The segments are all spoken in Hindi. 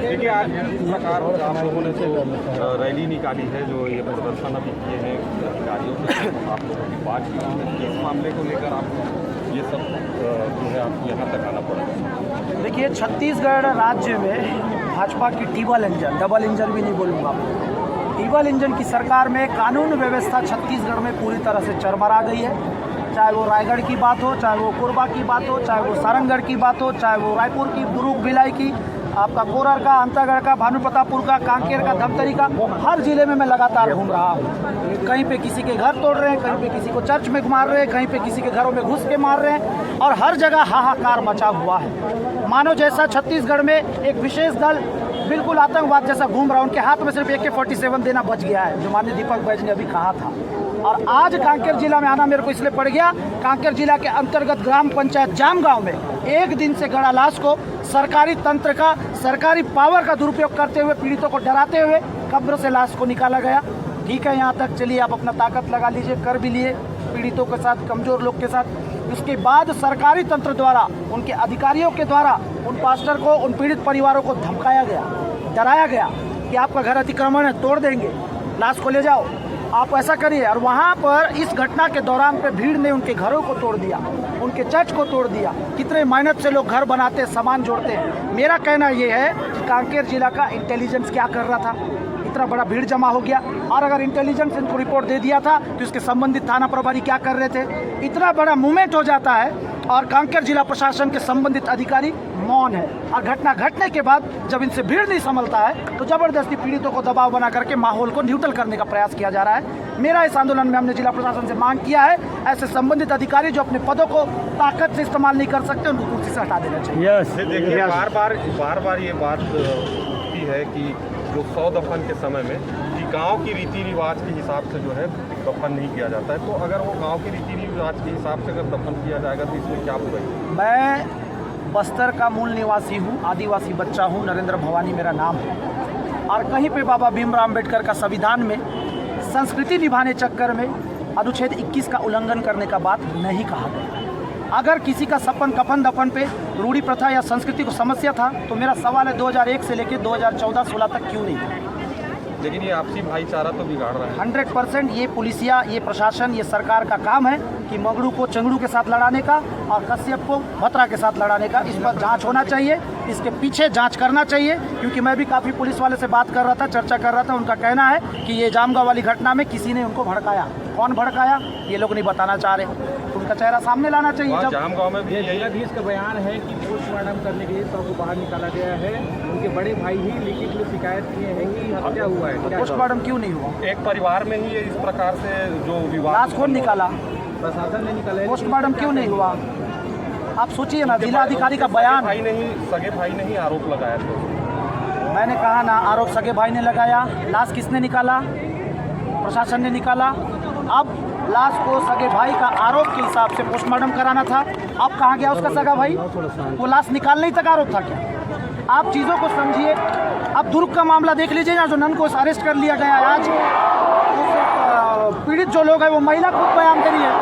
देखिए आज सरकार और आप लोगों ने तो रैली निकाली है, जो ये प्रदर्शन अभी किए हैं अधिकारियों से आप लोगों की बात की है, इस मामले को लेकर आप ये सब जो है आपको यहाँ तक आना पड़ा। देखिए, छत्तीसगढ़ राज्य में भाजपा की टीबल इंजन, डबल इंजन भी नहीं बोलूँगा, टीबल इंजन की सरकार में कानून व्यवस्था छत्तीसगढ़ में पूरी तरह से चरमरा गई है। चाहे वो रायगढ़ की बात हो, चाहे वो कोरबा की बात हो, चाहे वो सारंगढ़ की बात हो, चाहे वो रायपुर की, दुर्ग, भिलाई की, आपका कोरर का, अंतागढ़ का, भानुप्रतापपुर का, कांकेर का, धमतरी का, हर जिले में मैं लगातार घूम रहा हूँ। कहीं पे किसी के घर तोड़ रहे हैं, कहीं पे किसी को चर्च में मार रहे हैं, कहीं पे किसी के घरों में घुस के मार रहे हैं, और हर जगह हाहाकार मचा हुआ है। मानो जैसा छत्तीसगढ़ में एक विशेष दल बिल्कुल आतंकवाद जैसा घूम रहा है, उनके हाथ में सिर्फ AK-47 देना बच गया है, जो माननीय दीपक बैज ने अभी कहा था। और आज कांकेर जिला में आना मेरे को इसलिए पड़ गया, कांकेर जिला के अंतर्गत ग्राम पंचायत जामगांव में एक दिन से गड़ा लाश को सरकारी तंत्र का, सरकारी पावर का दुरुपयोग करते हुए, पीड़ितों को डराते हुए कब्र से लाश को निकाला गया। ठीक है, यहाँ तक चलिए, आप अपना ताकत लगा लीजिए, कर भी लिए पीड़ितों के साथ, कमजोर लोग के साथ। उसके बाद सरकारी तंत्र द्वारा, उनके अधिकारियों के द्वारा उन पास्टर को, उन पीड़ित परिवारों को धमकाया गया, डराया गया कि आपका घर अतिक्रमण है, तोड़ देंगे, लाश को ले जाओ, आप ऐसा करिए। और वहाँ पर इस घटना के दौरान पे भीड़ ने उनके घरों को तोड़ दिया, उनके चर्च को तोड़ दिया। कितने मेहनत से लोग घर बनाते, सामान जोड़ते हैं। मेरा कहना ये है कि कांकेर जिला का इंटेलिजेंस क्या कर रहा था, इतना बड़ा भीड़ जमा हो गया, और अगर इंटेलिजेंस इनको रिपोर्ट दे दिया था तो इसके संबंधित थाना प्रभारी क्या कर रहे थे। इतना बड़ा मूवमेंट हो जाता है और कांकेर जिला प्रशासन के संबंधित अधिकारी मौन है, और घटना घटने के बाद जब इनसे भीड़ नहीं संभलता है तो जबरदस्ती पीड़ितों को दबाव बना करके माहौल को न्यूट्रल करने का प्रयास किया जा रहा है। मेरा इस आंदोलन में हमने जिला प्रशासन से मांग किया है, ऐसे संबंधित अधिकारी जो अपने पदों को ताकत से इस्तेमाल नहीं कर सकते, उनको कुर्सी से हटा देना चाहिए। देखिए बार बार ये बात होती है कि जो 100 दफन के समय में कि गांव की रीति रिवाज के हिसाब से जो है दफन नहीं किया जाता है, तो अगर वो गांव के रीति रिवाज के हिसाब से अगर दफन किया जाएगा तो इसमें क्या बुराई? मैं बस्तर का मूल निवासी हूँ, आदिवासी बच्चा हूँ, नरेंद्र भवानी मेरा नाम है, और कहीं पे बाबा भीमराव अम्बेडकर का संविधान में संस्कृति निभाने चक्कर में अनुच्छेद 21 का उल्लंघन करने का बात नहीं कहा गया। अगर किसी का सपन कफन दफन पे रूढ़ी प्रथा या संस्कृति को समस्या था तो मेरा सवाल है 2001 से लेकर 2014-16 तक क्यों नहीं था? लेकिन ये आपसी भाईचारा तो बिगाड़ रहा है। 100% ये पुलिसिया, ये प्रशासन, ये सरकार का काम है कि मगड़ू को चंगड़ू के साथ लड़ाने का और कश्यप को भतरा के साथ लड़ाने का। इस पर जांच होना चाहिए, इसके पीछे जांच करना चाहिए, क्योंकि मैं भी काफ़ी पुलिस वाले से बात कर रहा था, चर्चा कर रहा था। उनका कहना है कि ये जामगांव वाली घटना में किसी ने उनको भड़काया। कौन भड़काया ये लोग नहीं बताना चाह रहे, उनका चेहरा सामने लाना चाहिए। जब जामगांव में भी जिलाधीश का बयान है कि पोस्टमार्टम करने के लिए तो को बाहर निकाला गया है, उनके बड़े भाई ही लिखित में शिकायत किए हैं कि हत्या हुआ है। पोस्टमार्टम क्यों नहीं हुआ? एक परिवार में ही इस प्रकार से जो विवाद, लाश कौन निकाला? प्रशासन ने निकाला। पोस्टमार्टम क्यों नहीं हुआ? आप सोचिए ना, जिलाधिकारी का बयान। सगे भाई ने ही आरोप लगाया था। मैंने कहा ना, आरोप सगे भाई ने लगाया। लाश किसने निकाला? प्रशासन ने निकाला। अब लाश को सगे भाई का आरोप के हिसाब से पोस्टमार्टम कराना था। अब कहाँ गया उसका सगा भाई? वो लाश निकालने ही तक आरोप था क्या? आप चीज़ों को समझिए। अब दुर्ग का मामला देख लीजिए ना, जो नन को अरेस्ट कर लिया गया है आज। पीड़ित जो लोग हैं वो महिला खुद बयान दे रही है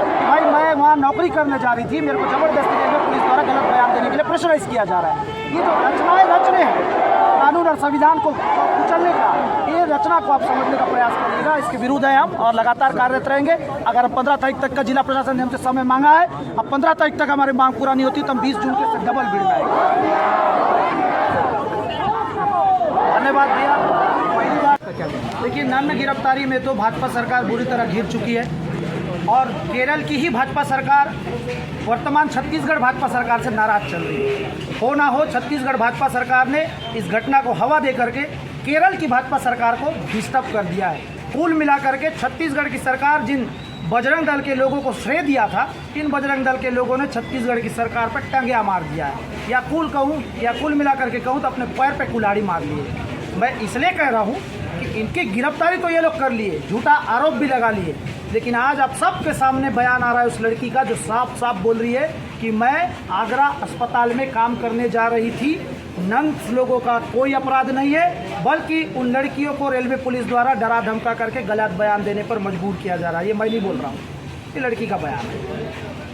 कि भाई मैं वहाँ नौकरी करने जा रही थी, मेरे को जबरदस्ती करके पुलिस द्वारा गलत बयान देने के लिए प्रेशराइज किया जा रहा है। ये जो रचनाएं रच रहे हैं कानून और संविधान को कुचलने का, ये रचना को आप समझने का प्रयास करिएगा। इसके विरुद्ध है हम और लगातार कार्यरत रहेंगे। अगर हम 15 तारीख तक का जिला प्रशासन ने हमसे समय मांगा है, अब 15 तारीख तक हमारी मांग पूरा नहीं होती तो हम 20 जून के डबल भीड़ में आएंगे। धन्यवाद भैया। पहली बात देखिए, नन गिरफ्तारी में तो भाजपा सरकार बुरी तरह घिर चुकी है, और केरल की ही भाजपा सरकार वर्तमान छत्तीसगढ़ भाजपा सरकार से नाराज चल रही है। हो ना हो, छत्तीसगढ़ भाजपा सरकार ने इस घटना को हवा दे करके केरल की भाजपा सरकार को डिस्टर्ब कर दिया है। कुल मिला करके छत्तीसगढ़ की सरकार जिन बजरंग दल के लोगों को श्रेय दिया था, इन बजरंग दल के लोगों ने छत्तीसगढ़ की सरकार पर टंगिया मार दिया है, या कुल मिला करके कहूँ तो अपने पैर पे कुल्हाड़ी मार लिए। मैं इसलिए कह रहा हूँ कि इनकी गिरफ्तारी तो ये लोग कर लिए, झूठा आरोप भी लगा लिए, लेकिन आज आप सबके सामने बयान आ रहा है उस लड़की का जो साफ साफ बोल रही है कि मैं आगरा अस्पताल में काम करने जा रही थी। नंस लोगों का कोई अपराध नहीं है, बल्कि उन लड़कियों को रेलवे पुलिस द्वारा डरा धमका करके गलत बयान देने पर मजबूर किया जा रहा है। ये मैं नहीं बोल रहा हूँ, आपकी लड़की का बयान है।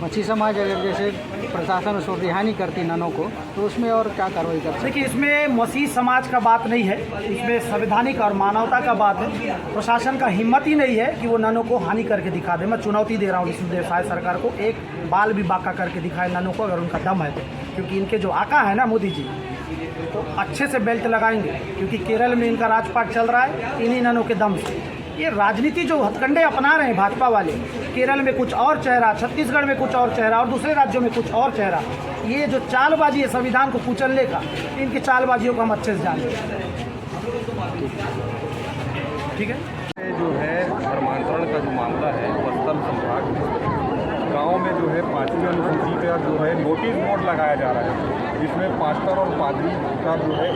मच्छी समाज अगर जैसे प्रशासन उसको रिहा नहीं करती ननों को, तो उसमें और क्या कार्रवाई कर सकते? देखिए, इसमें मसीह समाज का बात नहीं है, इसमें संवैधानिक और मानवता का बात है। प्रशासन का हिम्मत ही नहीं है कि वो ननों को हानि करके दिखा दे। मैं चुनौती दे रहा हूँ विष्णुदेव साय सरकार को, एक बाल भी बाका करके दिखाए ननों को, अगर उनका दम है तो। क्योंकि इनके जो आका है ना मोदी जी, तो अच्छे से बेल्ट लगाएंगे, क्योंकि केरल में इनका राजपाट चल रहा है इन्हीं ननों के दम से। ये राजनीति जो हथकंडे अपना रहे हैं भाजपा वाले, केरल में कुछ और चेहरा, छत्तीसगढ़ में कुछ और चेहरा और दूसरे राज्यों में कुछ और चेहरा, ये जो चालबाजी है संविधान को कुचलने का, इनकी चालबाजियों को हम अच्छे से जानते हैं। ठीक है। ये जो है धर्मांतरण का जो मामला है, बस्तर संभाग गांव में जो है 5वीं अनुसूची का जो है नोटिस बोर्ड लगाया जा रहा है, जिसमें पास्टर और पादरी का जो है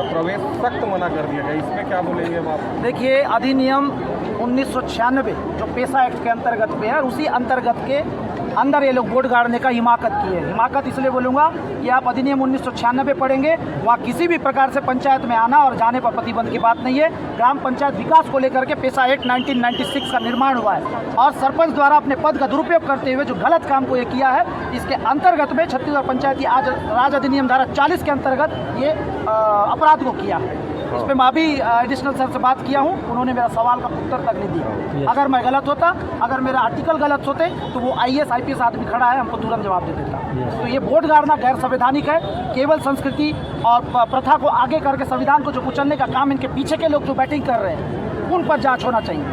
प्रवेश सख्त मना कर दिया गया। इसमें क्या बोलेंगे हम आप? देखिए, अधिनियम 1996 जो पेशा एक्ट के अंतर्गत पे है, उसी अंतर्गत के अंदर ये लोग बोर्ड गाड़ने का हिमाकत किए हैं। हिमाकत इसलिए बोलूँगा कि आप अधिनियम 1996 पढ़ेंगे, वहाँ किसी भी प्रकार से पंचायत में आना और जाने पर प्रतिबंध की बात नहीं है। ग्राम पंचायत विकास को लेकर के पेशा एक्ट 1996 का निर्माण हुआ है, और सरपंच द्वारा अपने पद का दुरुपयोग करते हुए जो गलत काम को ये किया है, इसके अंतर्गत में छत्तीसगढ़ पंचायती राज अधिनियम धारा 40 के अंतर्गत ये अपराध को किया है। इस पर मैं अभी एडिशनल सर से बात किया हूँ, उन्होंने मेरा सवाल का उत्तर तक नहीं दिया। अगर मैं गलत होता, अगर मेरा आर्टिकल गलत होते, तो वो IAS IPS आदमी खड़ा है, हमको तुरंत जवाब दे देता। तो ये बोर्ड गाड़ना गैर संवैधानिक है। केवल संस्कृति और प्रथा को आगे करके संविधान को जो कुचलने का काम इनके पीछे के लोग जो बैटिंग कर रहे हैं, उन पर जांच होना चाहिए।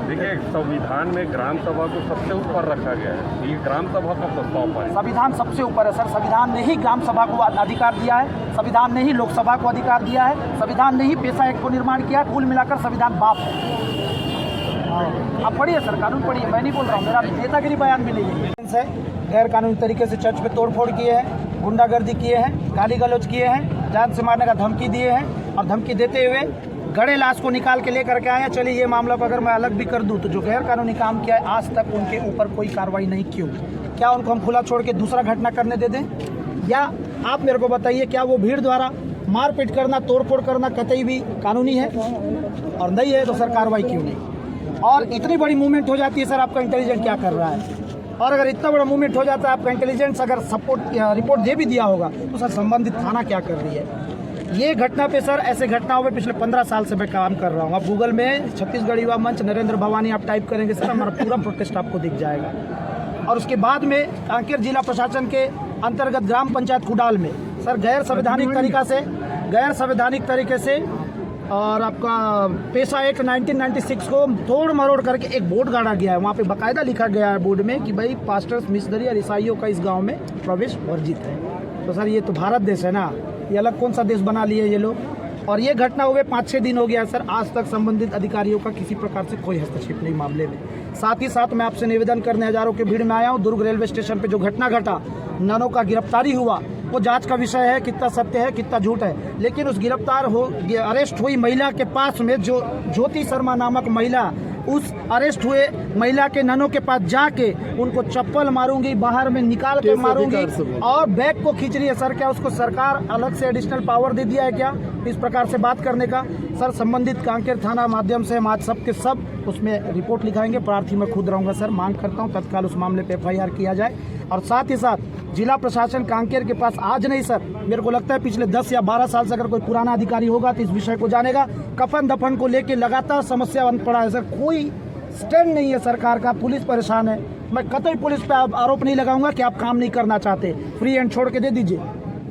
देखिए, संविधान में ग्राम सभा को सबसे ऊपर रखा गया है। ये ग्राम सभा का प्रस्ताव पर संविधान सबसे ऊपर है सर। संविधान ने ही ग्राम सभा को अधिकार दिया है, संविधान ने ही लोकसभा को अधिकार दिया है, संविधान ने ही पेशा एक्ट को निर्माण किया है। कुल मिलाकर संविधान बाप है। आप पढ़िए सर, कानून पढ़िए, मैं नहीं बोल रहा हूँ, मेरा नेतागिरी बयान भी नहीं है। गैर कानूनी तरीके से चर्च पे तोड़फोड़ किए हैं, गुंडागर्दी किए हैं, गाली गलौज किए हैं, जान से मारने का धमकी दिए हैं, और धमकी देते हुए गड़े लाश को निकाल के लेकर के आए हैं। चलिए, ये मामला को अगर मैं अलग भी कर दूं, तो जो गैर कानूनी काम किया है, आज तक उनके ऊपर कोई कार्रवाई नहीं की होगी। क्या उनको हम खुला छोड़ के दूसरा घटना करने दे दें? या आप मेरे को बताइए, क्या वो भीड़ द्वारा मारपीट करना, तोड़फोड़ करना कतई भी कानूनी है? और नहीं है तो सर कार्रवाई क्यों नहीं? और इतनी बड़ी मूवमेंट हो जाती है सर, आपका इंटेलिजेंस क्या कर रहा है? और अगर इतना बड़ा मूवमेंट हो जाता है, आपका इंटेलिजेंस अगर रिपोर्ट दे भी दिया होगा, तो सर संबंधित थाना क्या कर रही है? ये घटना पे सर, ऐसे घटनाओं पे पिछले 15 साल से मैं काम कर रहा हूँ। आप गूगल में छत्तीसगढ़ युवा मंच नरेंद्र भवानी आप टाइप करेंगे सर, हमारा पूरा प्रोटेस्ट आपको दिख जाएगा। और उसके बाद में कांकेर जिला प्रशासन के अंतर्गत ग्राम पंचायत कुडाल में सर गैर संवैधानिक तरीके से और आपका पेशा एक्ट 1996 को तोड़ मरोड़ करके एक बोर्ड गाड़ा गया है। वहाँ पे बाकायदा लिखा गया है बोर्ड में कि भाई पास्टर्स, मिशनरी और ईसाइयों का इस गाँव में प्रवेश वर्जित है। तो सर ये तो भारत देश है ना, ये अलग कौन सा देश बना लिए ये लोग? और ये घटना हुए 5-6 दिन हो गया सर, आज तक संबंधित अधिकारियों का किसी प्रकार से कोई हस्तक्षेप नहीं मामले में। साथ ही साथ मैं आपसे निवेदन करने हजारों की भीड़ में आया हूँ। दुर्ग रेलवे स्टेशन पे जो घटना घटा, ननों का गिरफ्तारी हुआ, वो जांच का विषय है, कितना सत्य है कितना झूठ है। लेकिन उस अरेस्ट हुई महिला के पास में जो ज्योति शर्मा नामक महिला, उस अरेस्ट हुए महिला के ननों के पास जाके उनको चप्पल मारूंगी, बाहर में निकाल के मारूंगी और बैग को खींच रही है सर। क्या उसको सरकार अलग से एडिशनल पावर दे दिया है क्या इस प्रकार से बात करने का? सर संबंधित कांकेर थाना माध्यम से हम आज सब के सब उसमें रिपोर्ट लिखाएंगे। प्रार्थी मैं खुद रहूँगा सर। मांग करता हूँ तत्काल उस मामले पर FIR किया जाए। और साथ ही साथ जिला प्रशासन कांकेर के पास आज नहीं सर, मेरे को लगता है पिछले 10 या 12 साल से अगर कोई पुराना अधिकारी होगा तो इस विषय को जानेगा। कफन दफन को लेके लगातार समस्या बन पड़ा है सर, कोई स्टैंड नहीं है सरकार का। पुलिस परेशान है। मैं कतई पुलिस पे आरोप नहीं लगाऊंगा कि आप काम नहीं करना चाहते, फ्री हैंड छोड़ के दे दीजिए,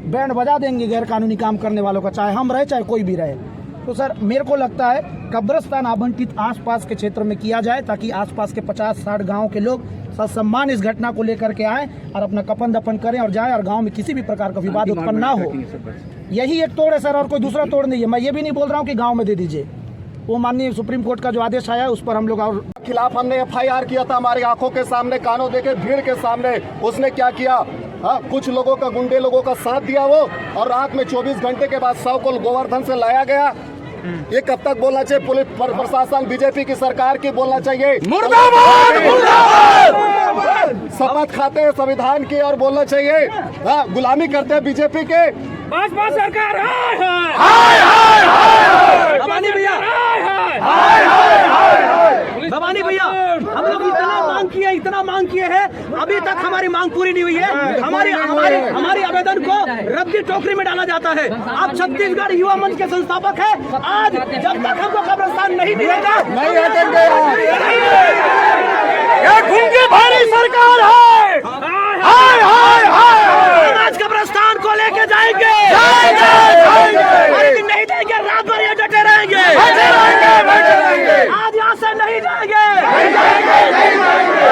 बैंड बजा देंगे गैर कानूनी काम करने वालों का, चाहे हम रहे चाहे कोई भी रहे। तो सर मेरे को लगता है कब्रिस्तान आवंटित आसपास के क्षेत्र में किया जाए, ताकि आसपास के 50-60 गाँव के लोग ससम्मान इस घटना को लेकर के आए और अपना कफन दफन करें और जाएं, और गांव में किसी भी प्रकार का विवाद उत्पन्न ना हो। यही एक तोड़ है सर, और कोई दूसरा तोड़ नहीं है। मैं ये भी नहीं बोल रहा हूँ कि गांव में दे दीजिए। वो माननीय सुप्रीम कोर्ट का जो आदेश आया उस पर हम लोग और खिलाफ हमने FIR किया था, हमारी आंखों के सामने, कानों देखे, भीड़ के सामने। उसने क्या किया? कुछ लोगों का, गुंडे लोगों का साथ दिया वो, और रात में 24 घंटे के बाद 100 को गोवर्धन से लाया गया। ये कब तक बोलना चाहिए? पुलिस प्रशासन, बीजेपी की सरकार की बोलना चाहिए मुर्दाबाद, मुर्दाबाद। शपथ खाते हैं संविधान की और बोलना चाहिए गुलामी करते हैं बीजेपी के। भाजपा सरकार भवानी भैया, हम लोग इतना मांग किया, इतना घंटा मांग किए हैं, अभी तक हमारी मांग पूरी नहीं हुई है। हमारी आवेदन को रद्दी टोकरी में डाला जाता है। आप छत्तीसगढ़ युवा मंच के संस्थापक हैं, आज जब तक हमको कब्रिस्तान नहीं मिलेगा नहीं हटेंगे। ये गूंगी भारी सरकार है। हाय हाय हाय, आज कब्रिस्तान को लेके जाएंगे, नहीं जाएंगे, रात भर ये डटे रहेंगे, आज यहाँ से नहीं जाएंगे।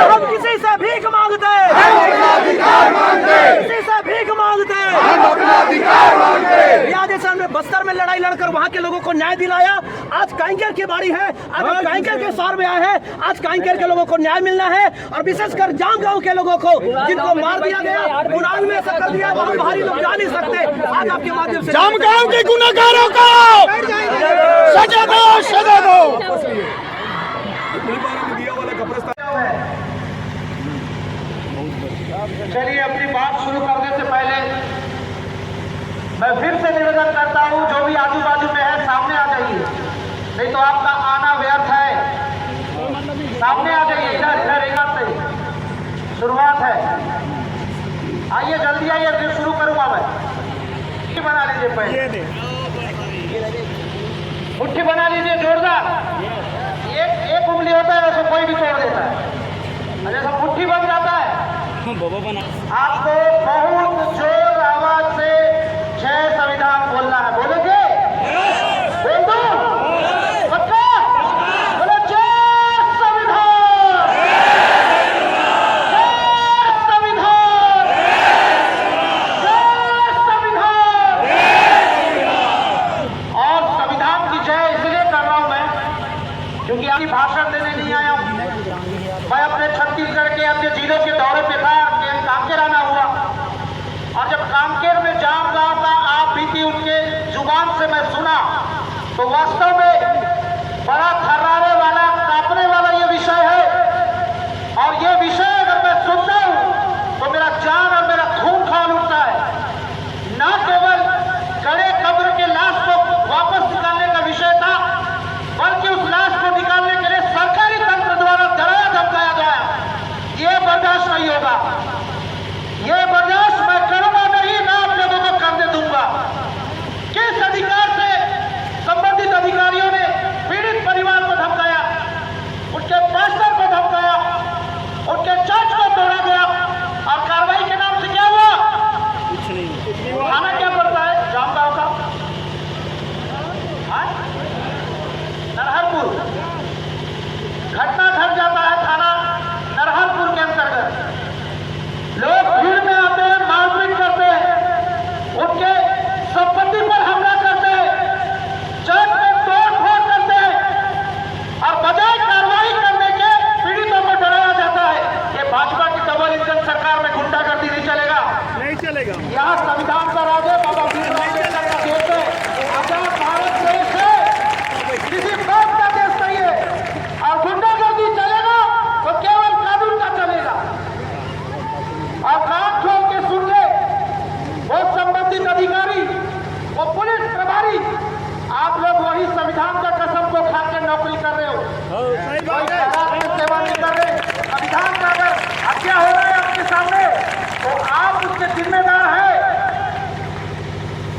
हम किसी से भीख मांगते, किसी से भीख मांगते। जैसे हमने बस्तर में लड़ाई लड़कर वहाँ के लोगों को न्याय दिलाया, आज कांकेर की बारी है। आज कांकेर के सौर में आए हैं, आज कांकेर के लोगों को न्याय मिलना है। और विशेषकर जाम गांव के लोगों को जिनको मार दिया गया, उड़ान में ऐसा कर दिया, वहाँ बाहरी लोग जा नहीं सकते। आज आपके माध्यम से जाम गांव के गुनहगारों को सजा दो, सजा दो। चलिए, अपनी बात शुरू करने से पहले मैं फिर से निवेदन करता हूं, जो भी आजू बाजू में है सामने आ जाइए, नहीं तो आपका आना व्यर्थ है। सामने आ जाइए, इधर से शुरुआत है। आइए, जल्दी आइए, फिर शुरू करूंगा मैं। मुट्ठी बना लीजिए, पहले मुट्ठी बना लीजिए जोरदार। एक उंगली होता है, वैसे कोई भी तोड़ देता है, जैसा मुट्ठी बन जाता है। आपको बहुत जोर आवाज से जय संविधान बोलना है। बोलोगे? बोल दो, पक्का? बोलो जय संविधान, जय संविधान, जय संविधान। और संविधान की जय इसलिए कर रहा हूं मैं, क्योंकि आपकी भाषण देने नहीं आया हूं। मैं अपने छत्तीसगढ़ के अपने जिलों के दौरे पे था, कांकेर आना हुआ। और जब कांकेर में जाम गांव का आप बीती उनके जुबान से मैं सुना, तो वास्तव में बड़ा थर्राने वाला, कांपने वाला ये विषय है। और ये विषय अगर मैं सुनता हूं तो मेरा जान और मेरा खून खौल उठता है। न केवल गड़े कब्र के लाश को वापस निकालने का विषय था, बल्कि उस लाश को निकालने के लिए सरकारी तंत्र द्वारा डराया धमकाया गया। ये बर्दाश्त नहीं होगा, ये बर्दाश्त मैं करूंगा नहीं, मैं आप लोगों को करने दूंगा। किस अधिकार से संबंधित अधिकारियों ने पीड़ित परिवार को धमकाया, उनके पास्टर को धमकाया, उनके चर्च को तोड़ा गया, और कार्रवाई के नाम से क्या हुआ? कुछ नहीं। खाना क्या पड़ता है जाम गांव का? नरहरपुर घटना घट जाता है, थाना नरहरपुर के अंतर्गत। लोग भीड़ में आते हैं, मारपीट करते हैं, उनके संपत्ति पर हमला करते हैं, चर्च में तोड़फोड़ करते हैं, और बजाय कार्रवाई करने के पीड़ितों को डराया जाता है। ये भाजपा की डबल इंजन सरकार में गुंडागर्दी नहीं चलेगा, नहीं चलेगा। यहाँ संविधान का राज है, बाबा भीमराव अम्बेडकर का देश है, आजाद भारत देश है, किसी बात का देश नहीं है। और गुंडागर्दी चलेगा तो केवल कानून का चलेगा। और कान खोल के सुन ले, वो संबंधित अधिकारी, वो पुलिस प्रभारी, आप लोग वही संविधान का कसम को खा के नौकरी कर रहे हो, कोई सरकार की सेवा नहीं कर रहे। संविधान का अगर हत्या हो रहा है आपके सामने, तो आप उसके जिम्मेदार हैं।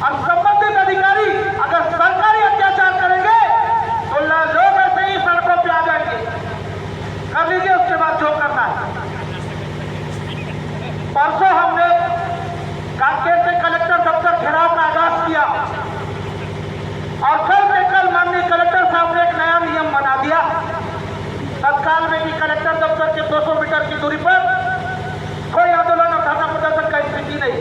और संबंधित अधिकारी अगर सरकारी अत्याचार करेंगे तो लोग ऐसे ही सड़कों पे आ जाएंगे। कर लीजिए, उसके बाद जो करना है। परसों हमने कांकेर से कलेक्टर दफ्तर घेराव का आगाज किया, और कल से कल माननीय कलेक्टर साहब ने एक नया नियम बना दिया। तत्काल में भी कलेक्टर दफ्तर के 200 मीटर की दूरी पर कोई आंदोलन और धरना प्रदर्शन का स्थिति नहीं।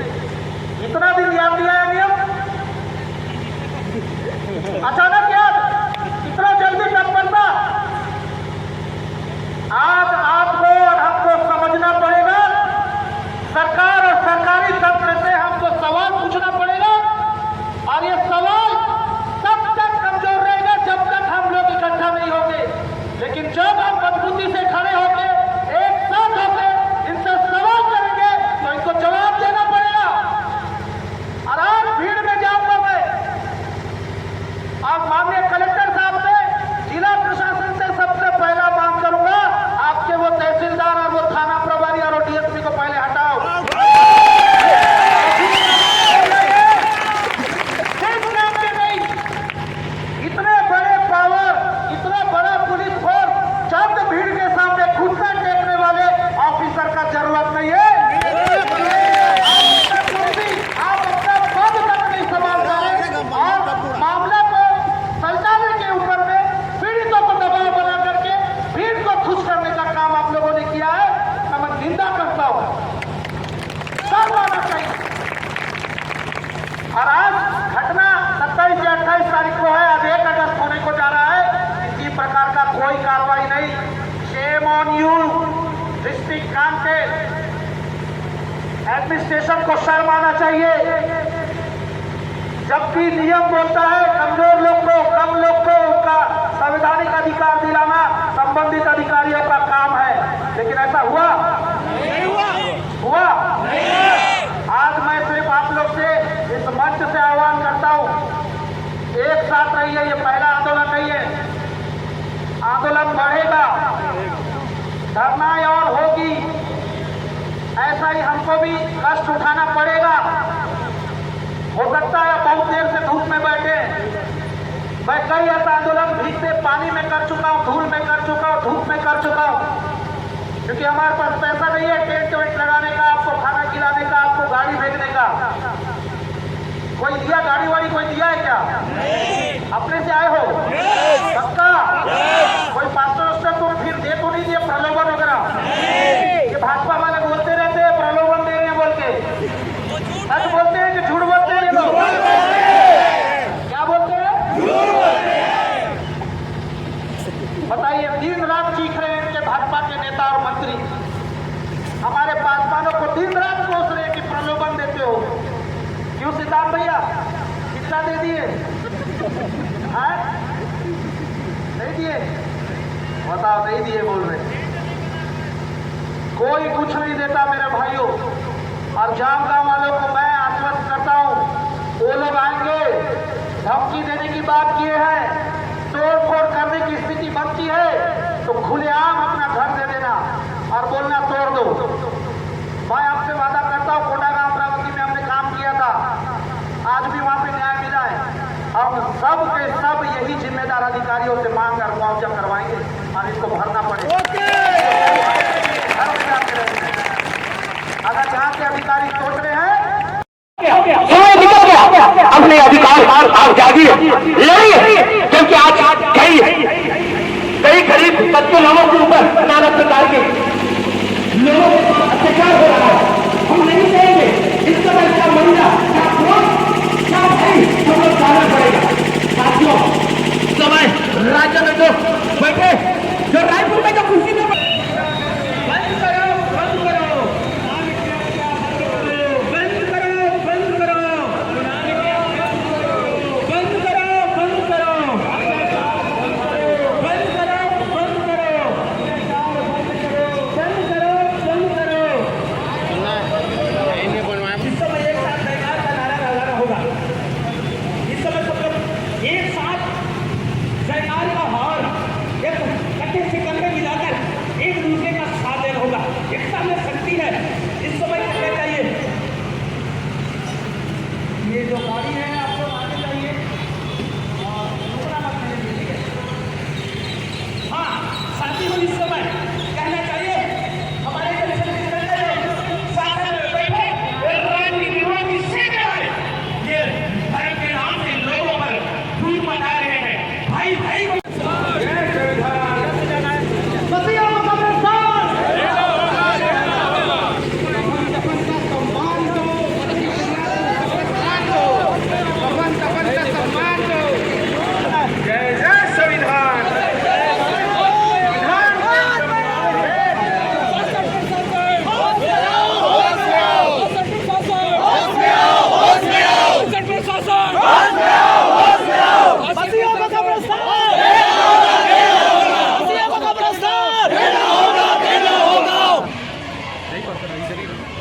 कार्रवाई नहीं। Shame on you district Kanker, administration को शर्म आना चाहिए। जबकि नियम बोलता है कमजोर लोग को, कम लोग को उनका संवैधानिक अधिकार दिलाना संबंधित अधिकारियों का काम है, लेकिन ऐसा हुआ हुआ आज मैं सिर्फ आप लोग से इस मंच से आह्वान करता हूं, एक साथ रहिए। ये पहला आंदोलन नहीं है, आंदोलन बढ़ेगा, धरनाएं और होगी, ऐसा ही हमको भी कष्ट उठाना पड़ेगा। हो सकता है बहुत देर से धूप में बैठे, मैं कई ऐसा आंदोलन भीगते पानी में कर चुका हूँ, धूल में कर चुका हूँ, धूप में कर चुका हूँ, क्योंकि हमारे पास पैसा नहीं है टेंट वेंट लगाने का, आपको खाना खिलाने का, आपको गाड़ी भेजने का। कोई दिया गाड़ी वाड़ी, कोई दिया है क्या? अपने से आए हो पक्का? कोई पास्टर वास्टर तो फिर दे तो नहीं दिए प्रलोभन वगैरह? ये भाजपा वाले बोलते रहते हैं प्रलोभन दे रहे हैं बोल के, सच बोलते हैं कि झूठ बोलते हैं ये लोग? क्या बोलते हैं? बताइए, दिन रात चीख रहे हैं इनके भाजपा के नेता और मंत्री, हमारे पासवानों को दिन रात कोस रहे हैं कि प्रलोभन देते हो। क्यों सिद्धार्थ भैया, कितना दे दिए? नहीं दिए? बताओ, नहीं दिए बोल रहे। कोई कुछ नहीं देता मेरे भाइयों। और जामगांव वालों को मैं आश्वस्त करता हूं, वो लोग आएंगे, धमकी देने की बात किए हैं, तोड़ फोड़ करने की स्थिति बनती है तो खुलेआम अपना घर दे देना और बोलना तोड़ दो। मैं आपसे वादा करता हूं, कोटागांव अमरावती में हमने काम किया था, आज भी वहां पे न्याय मिला है। हम सब के सब यही जिम्मेदार अधिकारियों से मांग कर मुआवजा करवाएंगे और इसको भरना पड़ेगा। अगर जहां के अधिकारी सोच रहे हैं अपने अधिकार आप जागिए, लड़िए, क्योंकि आज कई गरीब सच्चे लोगों के ऊपर नाना प्रकार के लोगों अत्याचार हो रहा है। हम नहीं कहेंगे इस समय क्या महिला, क्या पुरुष, क्या भाई, हम लोग जाना पड़ेगा। साथियों, समय राज्य में जो बैठे, जो रायपुर में जो कुर्सी में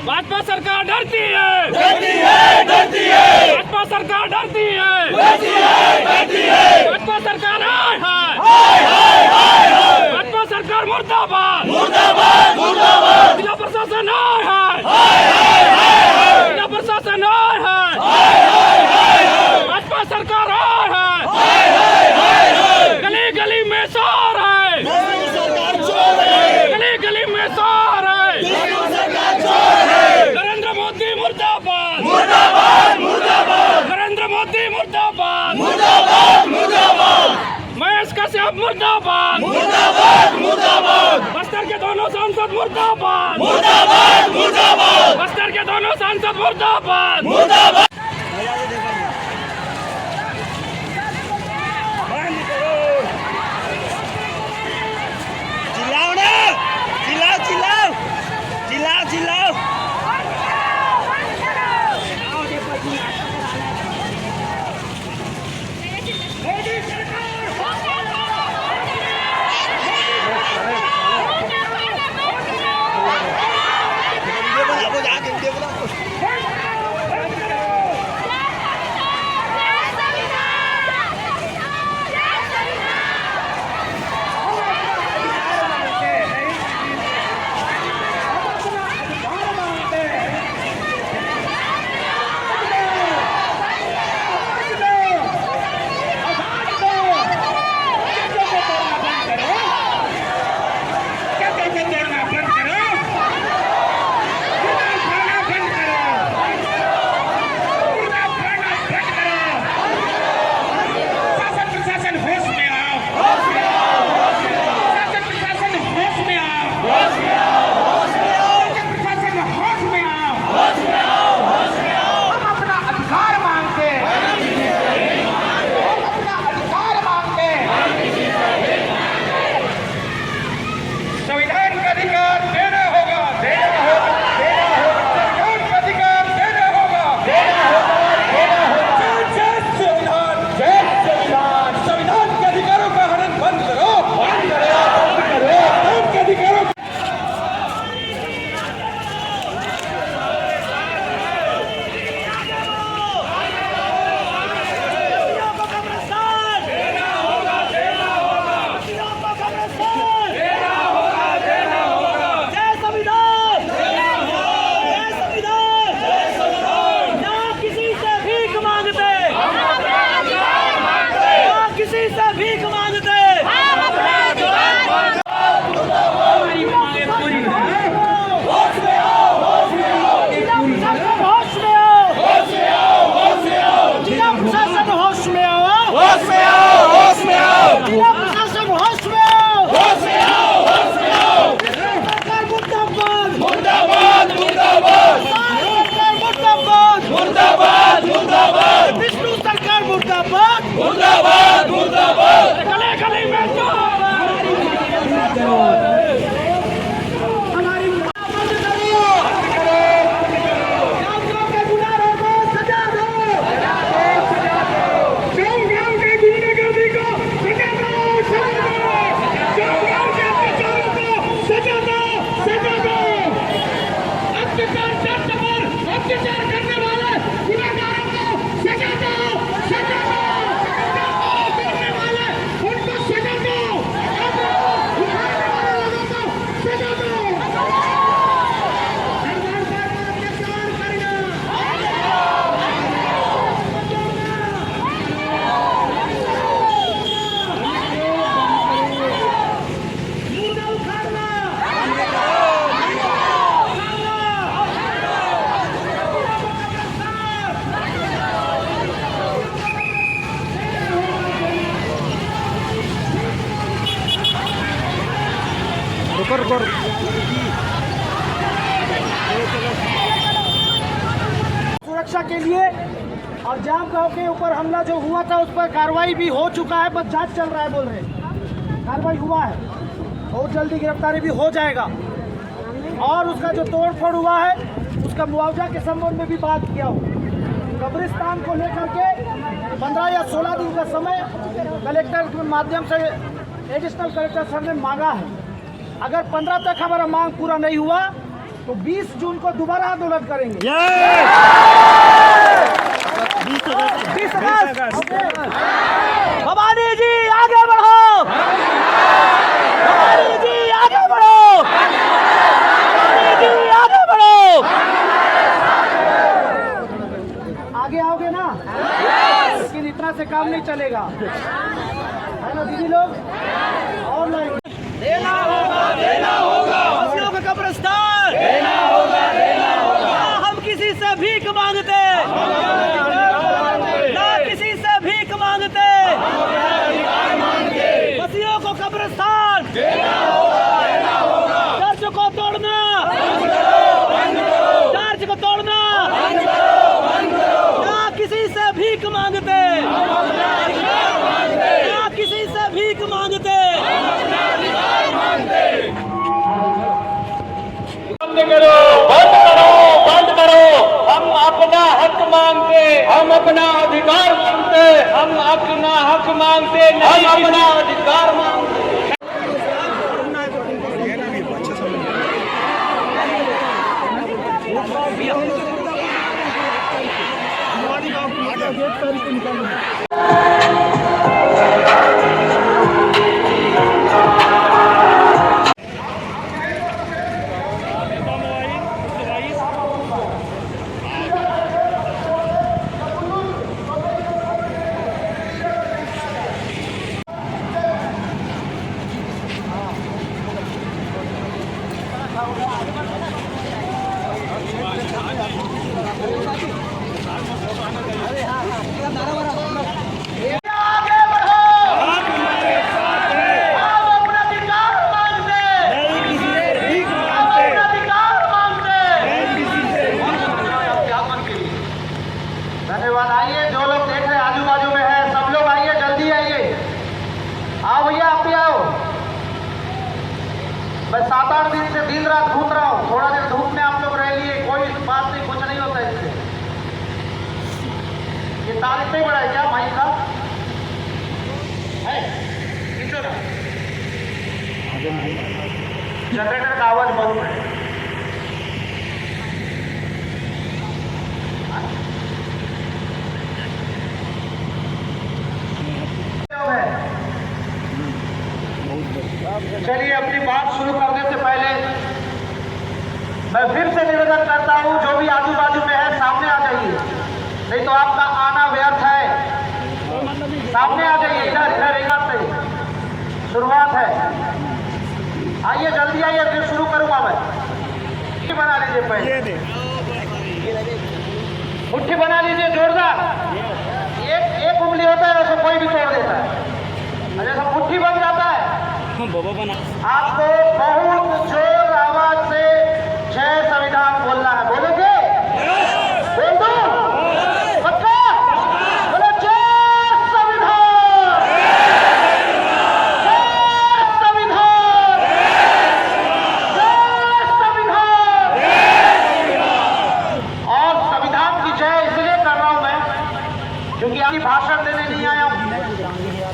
भाजपा सरकार डरती है, भाजपा सरकार डरती है, भाजपा सरकार भाजपा सरकार मुर्दाबाद, जिला प्रशासन जिला प्रशासन भाजपा सरकार गली गली में शोर है, गली गली में शोर है। नरेंद्र मोदी मुर्दाबाद, नरेंद्र मोदी मुर्दाबाद, महेश कश्यप मुर्दाबाद, बस्तर के दोनों सांसद मुर्दाबाद, बस्तर के दोनों सांसद मुर्दाबाद। सुरक्षा के लिए और जाम गांव के ऊपर हमला जो हुआ था उस पर कार्रवाई भी हो चुका है, बस जांच चल रहा है बोल रहे हैं। कार्रवाई हुआ है, बहुत जल्दी गिरफ्तारी भी हो जाएगा। और उसका जो तोड़ फोड़ हुआ है उसका मुआवजा के संबंध में भी बात किया हो। कब्रिस्तान को लेकर के 15 या 16 दिन का समय कलेक्टर के माध्यम से एडिशनल कलेक्टर सर ने मांगा है। अगर 15 तक हमारा मांग पूरा नहीं हुआ तो 20 जून को दोबारा आंदोलन करेंगे। 20 अगस्त। भवानी जी आगे बढ़ो, भवानी जी आगे बढ़ो, भवानी जी आगे बढ़ो। आगे आओगे ना? लेकिन इतना से काम नहीं चलेगा, है ना दीदी लोग? और देना होगा फसलों का कब्रिस्तान, देना होगा हम किसी से भीख मांगते, ना किसी से भीख मांगते, फसलों को कब्रिस्तान, चर्च को तोड़ना, चर्च को तोड़ना, ना किसी से भीख मांगते, ना किसी से भीख मांगते। बंद करो, बंद करो, बंद करो। हम अपना हक मांगते, हम अपना अधिकार मांगते, हम अपना हक मांगते, नहीं अपना अधिकार मांगते। धन्यवाद। आइए, जो लोग देख रहे हैं आजू बाजू में है सब लोग आइए, जल्दी आइए। आओ भैया, आप भी आओ। मैं 7-8 दिन से दिन रात घूम रहा हूँ, थोड़ा देर धूप में आप लोग रह लिए, कोई बात नहीं, कुछ नहीं होता इससे। ये तार इतना ही बड़ा है क्या माइक का? है खींचो ना, जनरेटर का आवाज बहुत है। चलिए, अपनी बात शुरू करने से पहले मैं फिर से निवेदन करता हूं, जो भी आजू बाजू में है सामने आ जाइए, नहीं तो आपका आना व्यर्थ है। सामने आ जाइए, इधर इधर इधर से शुरुआत है। आइए, जल्दी आइए, फिर शुरू करूंगा मैं। मुट्ठी बना लीजिए, पहले मुट्ठी बना लीजिए जोरदार। एक उंगली होता है, वैसे कोई भी तोड़ देता है, जैसा मुट्ठी बन जाता है। आपको बहुत जोर आवाज से जय संविधान बोलना है। बोलोगे? बोल दो, पक्का? बोलो जय संविधान, जय संविधान, जय संविधान। और संविधान की जय इसलिए कर रहा हूं मैं, क्योंकि आपकी भाषण देने नहीं आया हूं।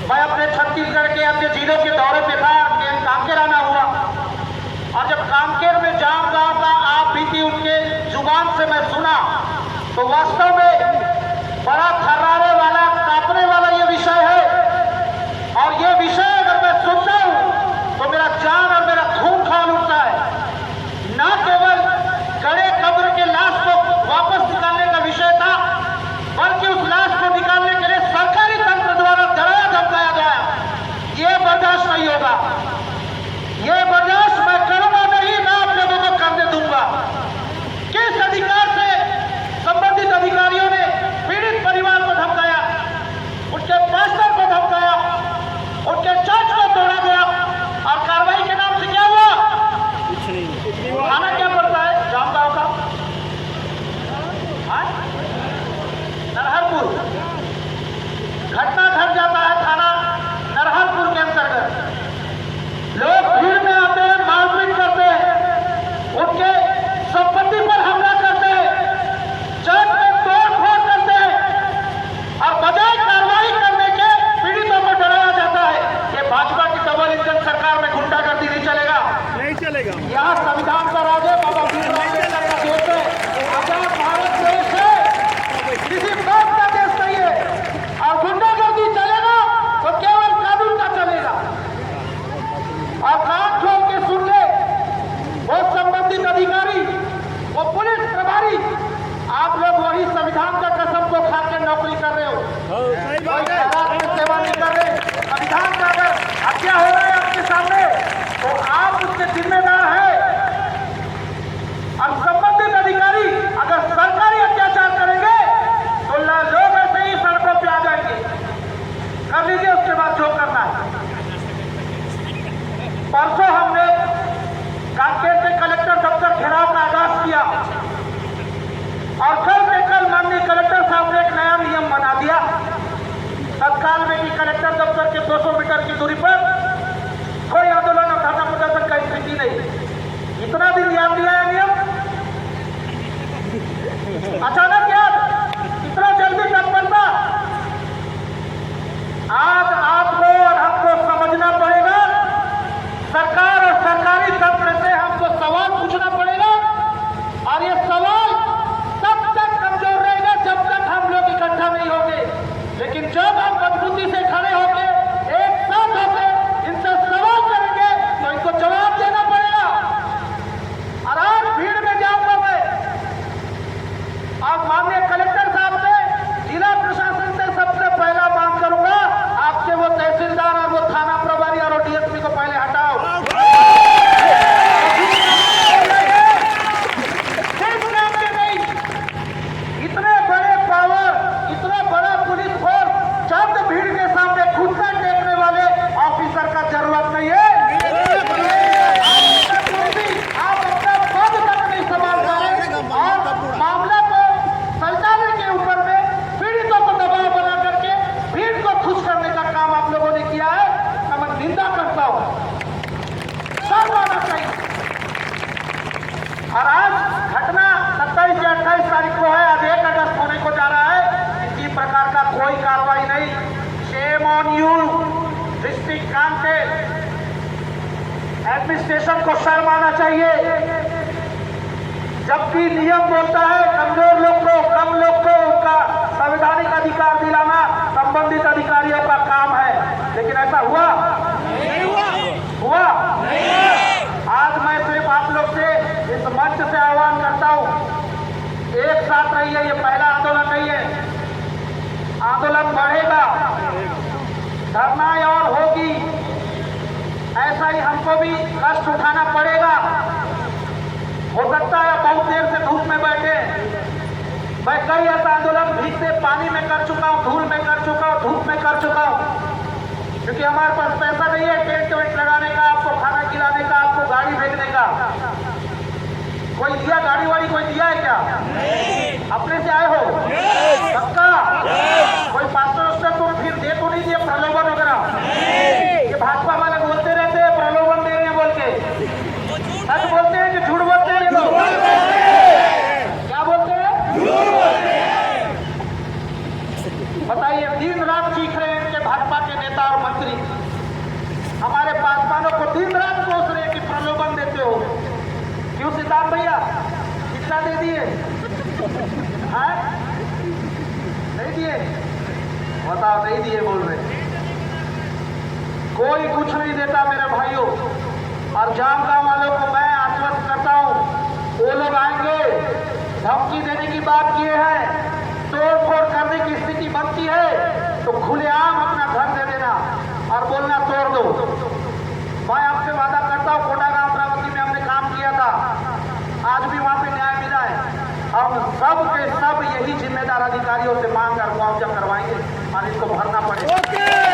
मैं अपने छत्तीसगढ़ के अन्य जिलों के दौरे पे था, कांकेर आना हुआ, और जब कांकेर में जाम गांव का आप बीती उनके जुबान से मैं सुना, तो वास्तव में बड़ा थर्राने वाला, कांपने वाला ये विषय है। और ये विषय अगर मैं सुनता हूं तो मेरा जान और मेरा खून खौल उठता है। न केवल गड़े कब्र के लाश को वापस निकालने का विषय था, बल्कि उस लाश को निकालने के लिए सरकारी तंत्र द्वारा डराया धमकाया गया। ये बर्दाश्त नहीं होगा, ये बर्दाश्त मैं करूंगा नहीं, मैं आप लोगों को करने दूंगा। किस अधिकार से संबंधित अधिकारी और आज घटना 27 या 28 तारीख को है, आज 1 अगस्त होने को जा रहा है, किसी प्रकार का कोई कार्रवाई नहीं। Shame on you district Kanker administration को शर्म आना चाहिए। जबकि नियम बोलता है कमजोर लोग को, कम लोग को उनका संवैधानिक अधिकार दिलाना संबंधित अधिकारियों का काम है, लेकिन ऐसा हुआ हुआ आज मैं सिर्फ आप लोग से इस मंच से आह्वान करता हूं, एक साथ रहिए। ये पहला आंदोलन नहीं है, आंदोलन बढ़ेगा, धरना और होगी, ऐसा ही हमको भी कष्ट उठाना पड़ेगा। हो सकता है बहुत देर से धूप में बैठे, मैं कई ऐसा आंदोलन भीगते पानी में कर चुका हूँ, धूल में कर चुका हूँ, धूप में कर चुका हूँ, क्योंकि हमारे पास पैसा नहीं है टेंट वेंट लगाने का, आपको खाना खिलाने का, आपको गाड़ी भेजने का। कोई दिया गाड़ी वाड़ी, कोई दिया है क्या? अपने से आए हो सबका? कोई पास्टर तुम फिर दे तो नहीं दिए प्रलोभन वगैरह? ये भाजपा वाले बोलते रहते हैं प्रलोभन दे रहे हैं बोल के, सच बोलते हैं कि झूठ बोलते हैं ये लोग? क्या बोलते हैं? बताइए, दिन रात चीख रहे हैं इनके भाजपा के नेता और मंत्री, हमारे पासवानों को दिन रात कोस रहे हैं कि प्रलोभन देते हो। क्यों सिद्धार्थ भैया, कितना दे दिए? नहीं दिए? बताओ, नहीं दिए बोल रहे। कोई कुछ नहीं देता मेरे भाइयों, और जाम गांव वालों को मैं आश्वस्त करता हूं, वो लोग आएंगे, धमकी देने की बात किए हैं, तोड़ फोड़ करने की स्थिति बनती है तो खुलेआम अपना घर दे देना और बोलना तोड़ दो। मैं आपसे वादा करता हूं, कोटागांव अमरावती में हमने काम किया था, आज भी वहां पे न्याय मिला है। हम सब के सब यही जिम्मेदार अधिकारियों से मांग कर मुआवजा करवाएंगे और इनको भरना पड़ेगा।